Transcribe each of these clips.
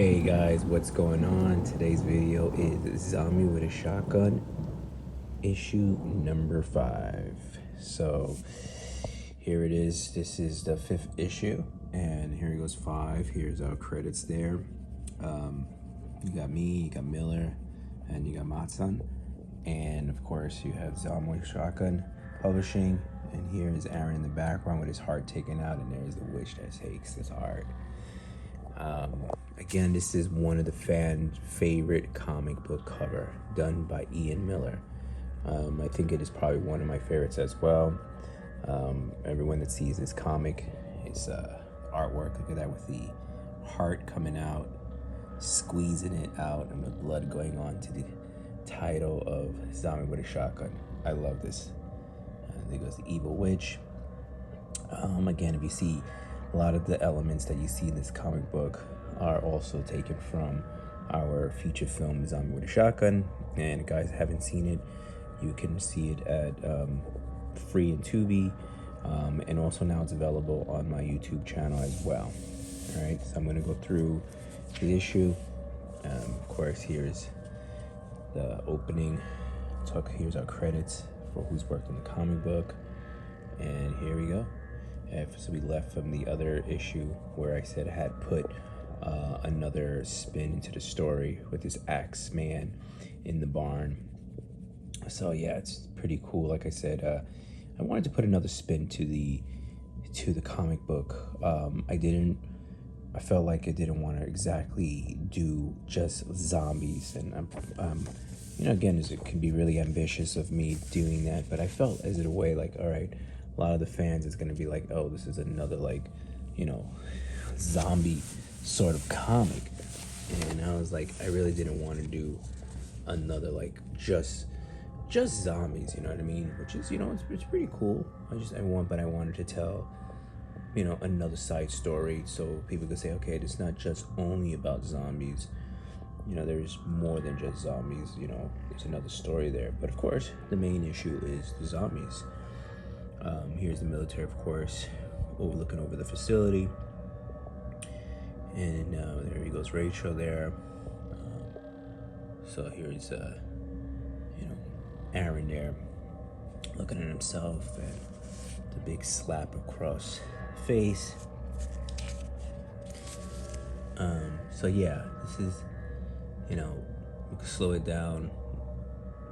Hey guys, what's going on? Today's video is Zombie with a Shotgun, issue number 5. So here it is. This is the 5th issue, and here goes 5. Here's our credits there. You got me, you got Miller, and you got Matson, and of course you have Zombie with a Shotgun Publishing. And here is Aaron in the background with his heart taken out, and there's the witch that takes his heart. Again, this is one of the fan favorite comic book cover done by Ian Miller. I think it is probably one of my favorites as well. Everyone that sees this comic, it's artwork. Look at that, with the heart coming out, squeezing it out, and the blood going on to the title of Zombie with a Shotgun. I love this. There goes the evil witch. Again, if you see, a lot of the elements that you see in this comic book are also taken from our feature film Zombie with a Shotgun. And if guys haven't seen it, you can see it at free in Tubi, and also now it's available on my YouTube channel as well. All right, so I'm going to go through the issue. Of course, here's the opening. Here's our credits for who's worked on the comic book, and here we go. So we left from the other issue where I said I had put another spin into the story with this axe man in the barn. So yeah, it's pretty cool. Like I said, I wanted to put another spin to the comic book. I felt like I didn't want to exactly do just zombies, and you know, again, it can be really ambitious of me doing that, but I felt as in a way like, all right, a lot of the fans is going to be like, oh, this is another, like, you know, zombie sort of comic. And I was like, I really didn't want to do another, like, just zombies, you know what I mean? Which is, you know, it's pretty cool. But I wanted to tell, you know, another side story so people could say, okay, it's not just only about zombies. You know, there's more than just zombies, you know, there's another story there. But of course, the main issue is the zombies. Here's the military, of course, looking over the facility. And there he goes, Rachel there. So here's, you know, Aaron there, looking at himself, and the big slap across the face. So yeah, this is, you know, you can slow it down,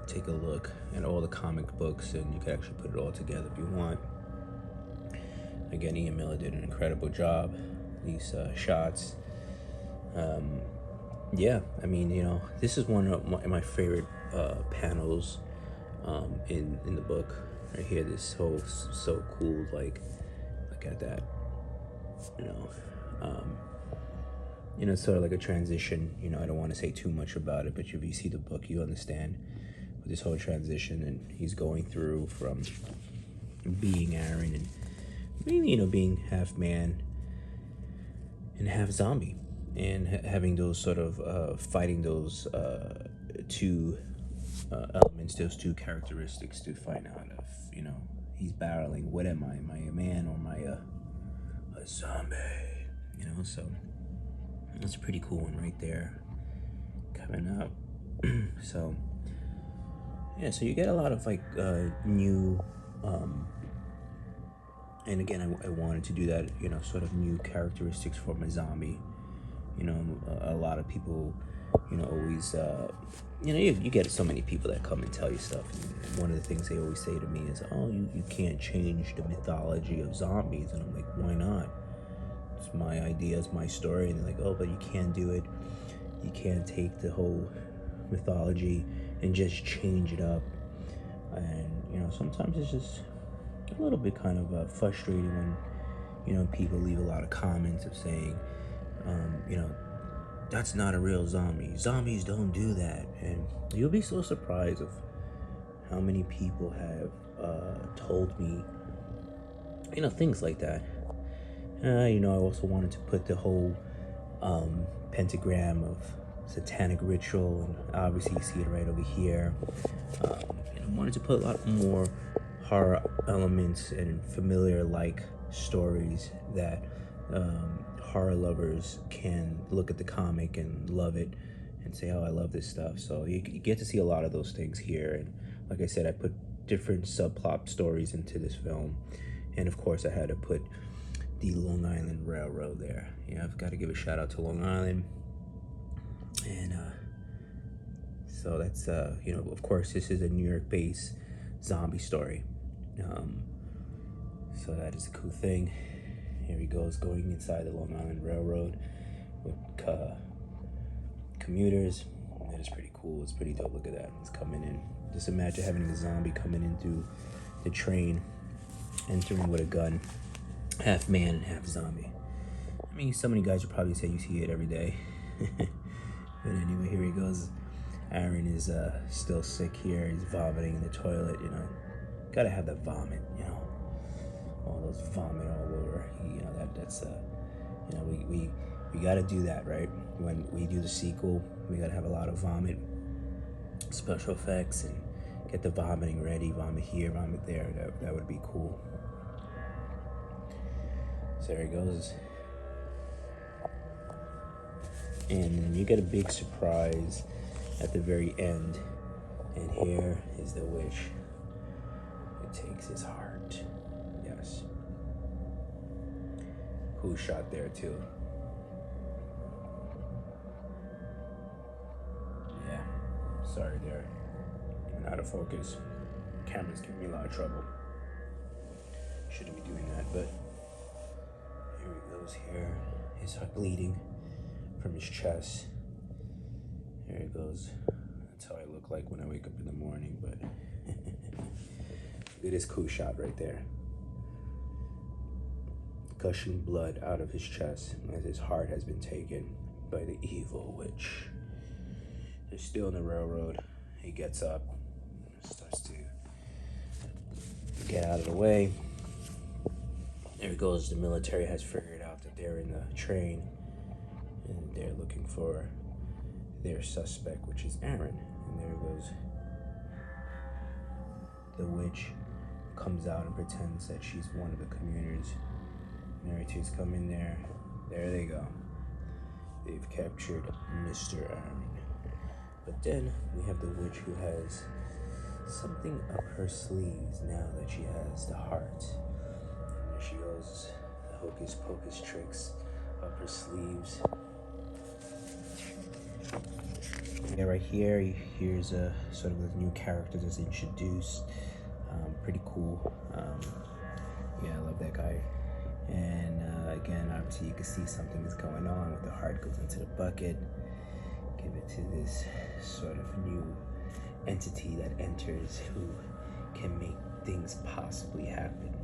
take a look at all the comic books, and you can actually put it all together if you want. Again, Ian Miller did an incredible job. These shots. Yeah, I mean, you know, this is one of my favorite panels in the book. Right here, this so cool. Like, look at that. You know, sort of like a transition. You know, I don't want to say too much about it, but if you see the book, you understand with this whole transition, and he's going through from being Aaron and maybe, you know, being half man and half zombie, and having those sort of fighting those two elements, those two characteristics to find out if, you know, he's battling, what am I a man or am I a zombie, you know? So that's a pretty cool one right there coming up. So yeah, so you get a lot of like new and again, I wanted to do that, you know, sort of new characteristics for my zombie. You know, a lot of people, you know, always, you know, you get so many people that come and tell you stuff. And one of the things they always say to me is, oh, you can't change the mythology of zombies. And I'm like, why not? It's my idea, it's my story. And they're like, oh, but you can't do it. You can't take the whole mythology and just change it up. And, you know, sometimes it's just a little bit kind of frustrating when, you know, people leave a lot of comments of saying, you know, that's not a real zombie. Zombies don't do that. And you'll be so surprised of how many people have told me, you know, things like that. You know, I also wanted to put the whole pentagram of satanic ritual, and obviously you see it right over here. And I wanted to put a lot more horror elements and familiar like stories that horror lovers can look at the comic and love it and say, oh, I love this stuff. So you get to see a lot of those things here. And like I said, I put different subplot stories into this film. And of course, I had to put the Long Island Railroad there. Yeah, I've got to give a shout out to Long Island. And so that's, you know, of course, this is a New York-based zombie story. So that is a cool thing. Here he goes, going inside the Long Island Railroad with commuters. That is pretty cool. It's pretty dope. Look at that. It's coming in. Just imagine having a zombie coming into the train, entering with a gun, half man and half zombie. I mean, so many guys would probably say you see it every day. But anyway, here he goes. Aaron is still sick here. He's vomiting in the toilet, you know. Gotta have that vomit, you know. All those vomit all over. You know, that's you know, we gotta do that, right? When we do the sequel, we gotta have a lot of vomit, special effects, and get the vomiting ready. Vomit here, vomit there. That would be cool. So there he goes. And then you get a big surprise at the very end. And here is the witch who takes his heart. Yes. Cool shot there too. Yeah. Sorry there. I'm out of focus. Camera's giving me a lot of trouble. Shouldn't be doing that, but here he goes here. His heart bleeding from his chest. Here it goes. That's how I look like when I wake up in the morning, but it is cool shot right there. Gushing blood out of his chest as his heart has been taken by the evil witch. They're still in the railroad. He gets up, starts to get out of the way. There it goes. The military has figured out that they're in the train and they're looking for their suspect, which is Aaron. And there goes the witch, comes out and pretends that she's one of the commuters. Narrators come in there. There they go. They've captured Mr. Aaron. But then we have the witch who has something up her sleeves now that she has the heart. And there she goes, the hocus pocus tricks up her sleeves. Yeah, right here, here's a sort of a new character that's introduced. Pretty cool. Yeah, I love that guy. And again, obviously you can see something is going on with the heart goes into the bucket. Give it to this sort of new entity that enters who can make things possibly happen.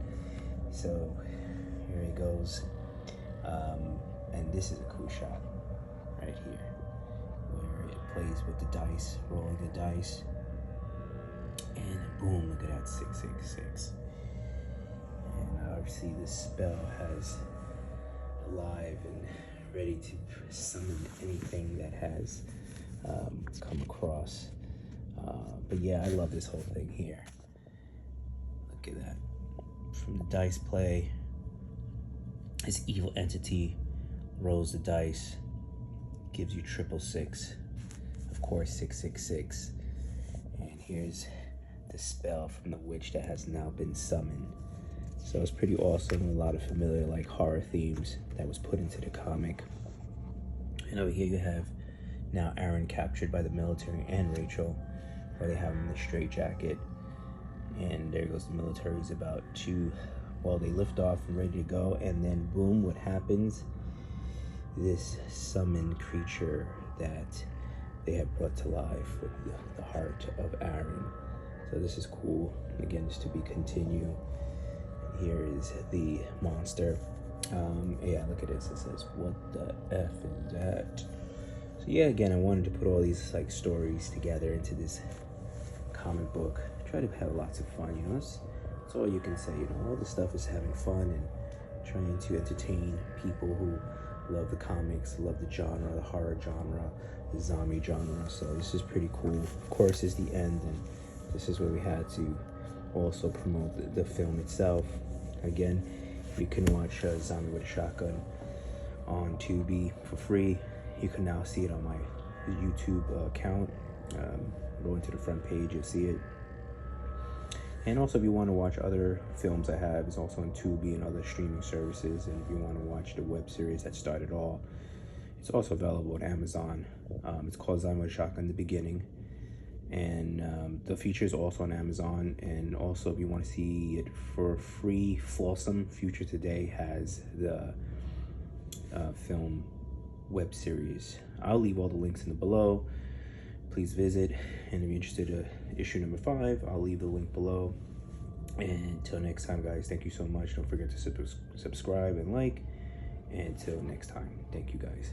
So here he goes. And this is a cool shot right here, where it plays with the dice, rolling the dice, and boom, look at that, 666. And obviously this spell has alive and ready to summon anything that has come across. But yeah, I love this whole thing here. Look at that. From the dice play, this evil entity rolls the dice, gives you 666, of course 666, and here's the spell from the witch that has now been summoned. So it's pretty awesome. A lot of familiar like horror themes that was put into the comic. And over here you have now Aaron captured by the military and Rachel, where they have him in the straitjacket. And there goes the military's about to, well, they lift off and ready to go, and then boom, what happens? This summoned creature that they have brought to life with the heart of Aaron. So this is cool. Again, it's to be continued. Here is the monster. Yeah, look at this. It says, "What the F is that?" So yeah, again, I wanted to put all these like stories together into this comic book. Try to have lots of fun, you know. That's all you can say, you know. All the stuff is having fun and trying to entertain people who love the comics, love the genre, the horror genre, the zombie genre. So this is pretty cool. Of course, it's the end, and this is where we had to also promote the film itself. Again, You can watch Zombie with a Shotgun on Tubi for free. You can now see it on my YouTube account. Go into the front page, you'll see it. And also, if you want to watch other films I have, it's also on Tubi and other streaming services. And if you want to watch the web series that started all, it's also available on Amazon. It's called Zombie with a Shotgun: The Beginning. And the feature is also on Amazon. And also, if you want to see it for free, Flawsome Future Today has the film web series. I'll leave all the links in the below. Please visit, and if you're interested in issue number 5, I'll leave the link below. And until next time, guys, thank you so much. Don't forget to subscribe and like. And until next time, thank you, guys.